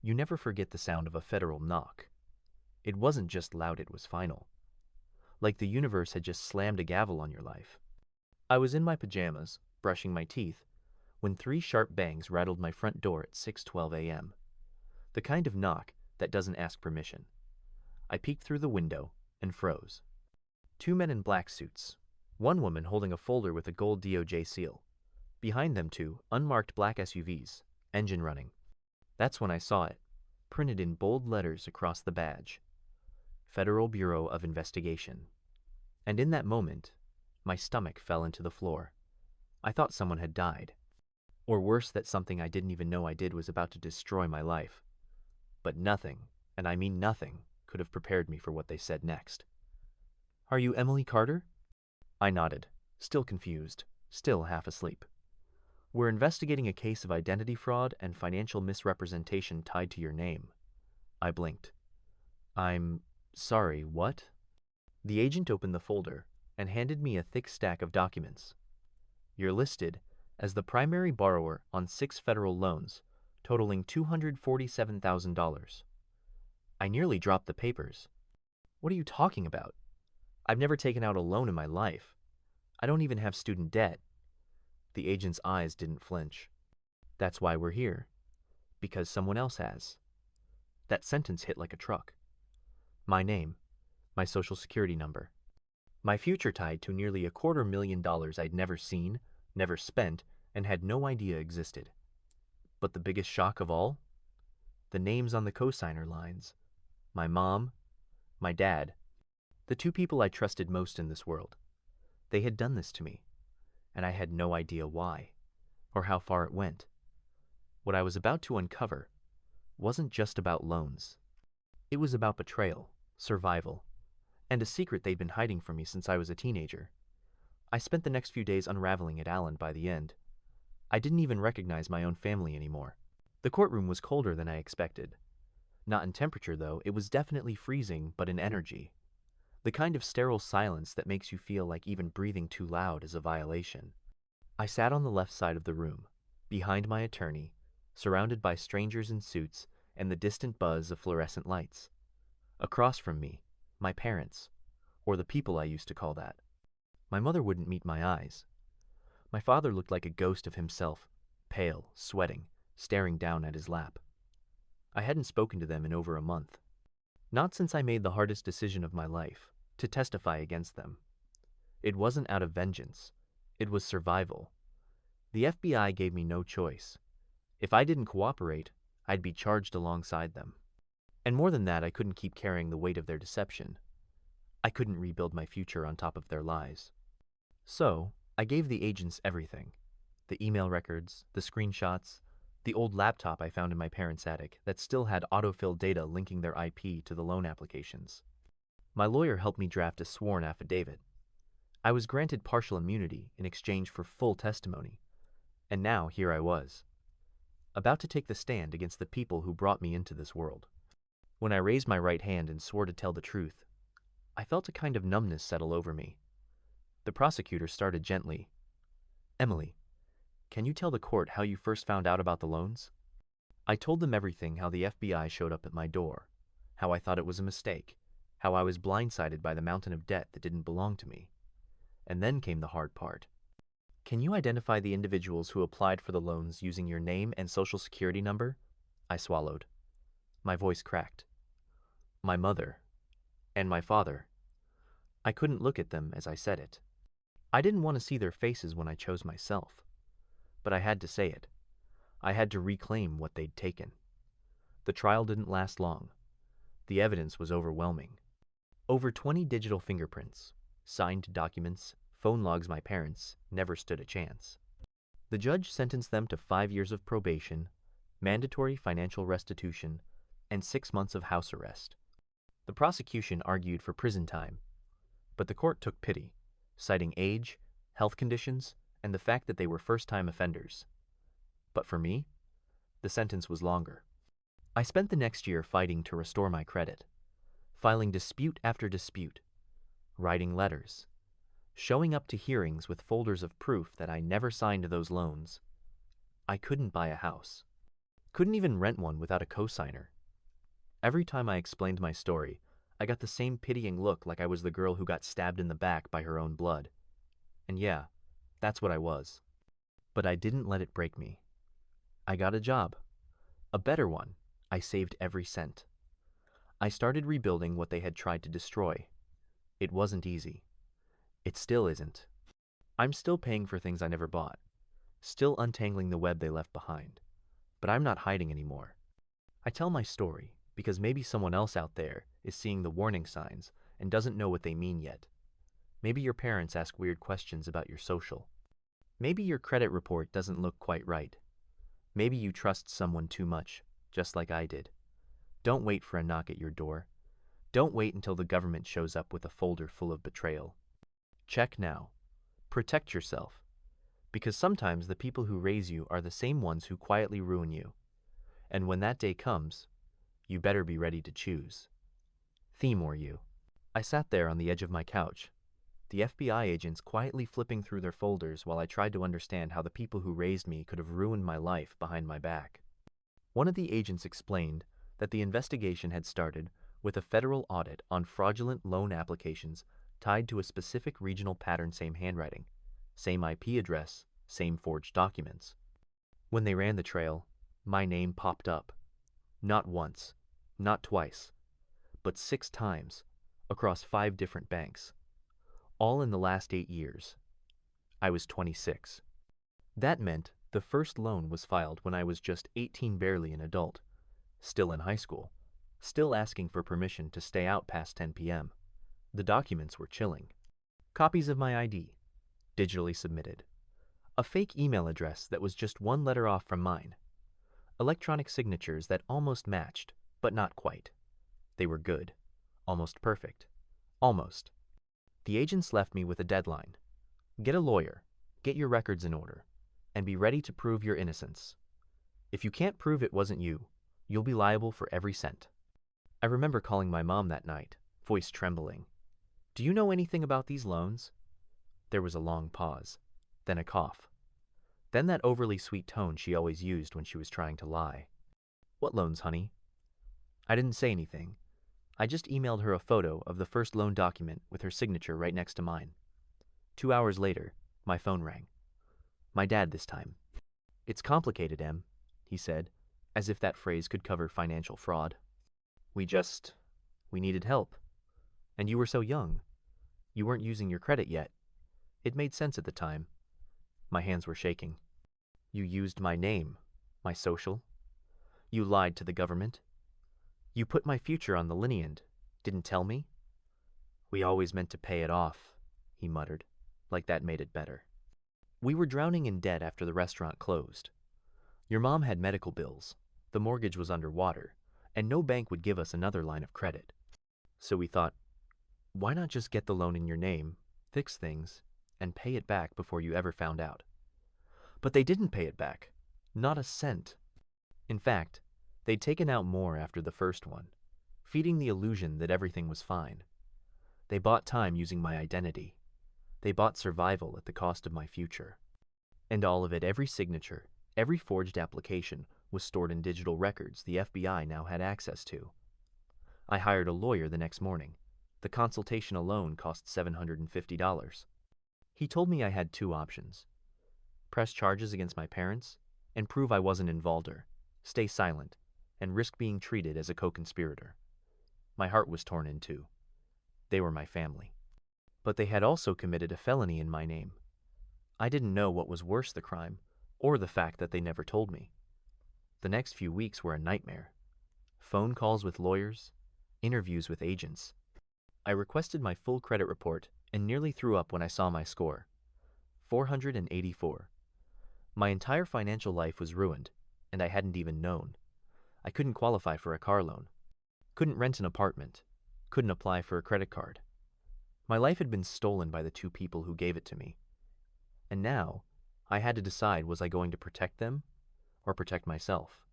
You never forget the sound of a federal knock. It wasn't just loud, it was final. Like the universe had just slammed a gavel on your life. I was in my pajamas, brushing my teeth, when 3 sharp bangs rattled my front door at 6:12 a.m. The kind of knock that doesn't ask permission. I peeked through the window and froze. 2 men in black suits, one woman holding a folder with a gold DOJ seal. Behind them 2 unmarked black SUVs, engine running. That's when I saw it, printed in bold letters across the badge. Federal Bureau of Investigation. And in that moment, my stomach fell into the floor. I thought someone had died. Or worse, that something I didn't even know I did was about to destroy my life. But nothing, and I mean nothing, could have prepared me for what they said next. "Are you Emily Carter?" I nodded, still confused, still half asleep. "We're investigating a case of identity fraud and financial misrepresentation tied to your name." I blinked. "I'm sorry, what?" The agent opened the folder and handed me a thick stack of documents. "You're listed as the primary borrower on 6 federal loans, totaling $247,000. I nearly dropped the papers. "What are you talking about? I've never taken out a loan in my life. I don't even have student debt." The agent's eyes didn't flinch. "That's why we're here. Because someone else has." That sentence hit like a truck. My name, my social security number, my future tied to nearly $250,000 I'd never seen, never spent, and had no idea existed. But the biggest shock of all? The names on the cosigner lines. My mom, my dad, the 2 people I trusted most in this world. They had done this to me, and I had no idea why, or how far it went. What I was about to uncover wasn't just about loans. It was about betrayal, survival, and a secret they'd been hiding from me since I was a teenager. I spent the next few days unraveling it, and by the end, I didn't even recognize my own family anymore. The courtroom was colder than I expected. Not in temperature, though. It was definitely freezing, but in energy. The kind of sterile silence that makes you feel like even breathing too loud is a violation. I sat on the left side of the room, behind my attorney, surrounded by strangers in suits and the distant buzz of fluorescent lights. Across from me, my parents, or the people I used to call that. My mother wouldn't meet my eyes. My father looked like a ghost of himself, pale, sweating, staring down at his lap. I hadn't spoken to them in over a month. Not since I made the hardest decision of my life, to testify against them. It wasn't out of vengeance. It was survival. The FBI gave me no choice. If I didn't cooperate, I'd be charged alongside them. And more than that, I couldn't keep carrying the weight of their deception. I couldn't rebuild my future on top of their lies. So, I gave the agents everything. The email records, the screenshots, the old laptop I found in my parents' attic that still had autofill data linking their IP to the loan applications. My lawyer helped me draft a sworn affidavit. I was granted partial immunity in exchange for full testimony. And now here I was, about to take the stand against the people who brought me into this world. When I raised my right hand and swore to tell the truth, I felt a kind of numbness settle over me. The prosecutor started gently. "Emily, can you tell the court how you first found out about the loans?" I told them everything, how the FBI showed up at my door, how I thought it was a mistake, how I was blindsided by the mountain of debt that didn't belong to me. And then came the hard part. "Can you identify the individuals who applied for the loans using your name and social security number?" I swallowed. My voice cracked. "My mother. And my father." I couldn't look at them as I said it. I didn't want to see their faces when I chose myself. But I had to say it. I had to reclaim what they'd taken. The trial didn't last long. The evidence was overwhelming. Over 20 digital fingerprints, signed documents, phone logs my parents never stood a chance. The judge sentenced them to 5 years of probation, mandatory financial restitution, and 6 months of house arrest. The prosecution argued for prison time, but the court took pity, citing age, health conditions, and the fact that they were first-time offenders. But for me, the sentence was longer. I spent the next year fighting to restore my credit, filing dispute after dispute, writing letters, showing up to hearings with folders of proof that I never signed those loans. I couldn't buy a house. Couldn't even rent one without a cosigner. Every time I explained my story, I got the same pitying look like I was the girl who got stabbed in the back by her own blood. And yeah, that's what I was. But I didn't let it break me. I got a job. A better one. I saved every cent. I started rebuilding what they had tried to destroy. It wasn't easy. It still isn't. I'm still paying for things I never bought, still untangling the web they left behind. But I'm not hiding anymore. I tell my story because maybe someone else out there is seeing the warning signs and doesn't know what they mean yet. Maybe your parents ask weird questions about your social. Maybe your credit report doesn't look quite right. Maybe you trust someone too much, just like I did. Don't wait for a knock at your door. Don't wait until the government shows up with a folder full of betrayal. Check now. Protect yourself. Because sometimes the people who raise you are the same ones who quietly ruin you. And when that day comes, you better be ready to choose. Theme or you. I sat there on the edge of my couch, the FBI agents quietly flipping through their folders while I tried to understand how the people who raised me could have ruined my life behind my back. One of the agents explained that the investigation had started with a federal audit on fraudulent loan applications tied to a specific regional pattern, same handwriting, same IP address, same forged documents. When they ran the trail, my name popped up. Not once, not twice, but 6 times, across 5 different banks. All in the last 8 years. I was 26. That meant the first loan was filed when I was just 18, barely an adult, still in high school, still asking for permission to stay out past 10 p.m. The documents were chilling. Copies of my ID, digitally submitted. A fake email address that was just 1 letter off from mine. Electronic signatures that almost matched, but not quite. They were good. Almost perfect. Almost. The agents left me with a deadline. Get a lawyer, get your records in order, and be ready to prove your innocence. If you can't prove it wasn't you, you'll be liable for every cent. I remember calling my mom that night, voice trembling. Do you know anything about these loans? There was a long pause, then a cough. Then that overly sweet tone she always used when she was trying to lie. What loans, honey? I didn't say anything. I just emailed her a photo of the first loan document with her signature right next to mine. 2 hours later, my phone rang. My dad this time. It's complicated, Em, he said, as if that phrase could cover financial fraud. We needed help. And you were so young. You weren't using your credit yet. It made sense at the time. My hands were shaking. You used my name, my social. You lied to the government. You put my future on the line and didn't tell me? We always meant to pay it off, he muttered, like that made it better. We were drowning in debt after the restaurant closed. Your mom had medical bills, the mortgage was underwater, and no bank would give us another line of credit. So we thought, why not just get the loan in your name, fix things, and pay it back before you ever found out? But they didn't pay it back. Not a cent. In fact, they'd taken out more after the first one, feeding the illusion that everything was fine. They bought time using my identity. They bought survival at the cost of my future. And all of it, every signature, every forged application, was stored in digital records the FBI now had access to. I hired a lawyer the next morning. The consultation alone cost $750. He told me I had 2 options. Press charges against my parents and prove I wasn't involved, or stay silent and risk being treated as a co-conspirator. My heart was torn in 2. They were my family. But they had also committed a felony in my name. I didn't know what was worse, the crime or the fact that they never told me. The next few weeks were a nightmare. Phone calls with lawyers, interviews with agents. I requested my full credit report and nearly threw up when I saw my score. 484. My entire financial life was ruined, and I hadn't even known. I couldn't qualify for a car loan, couldn't rent an apartment, couldn't apply for a credit card. My life had been stolen by the 2 people who gave it to me. And now, I had to decide, was I going to protect them or protect myself?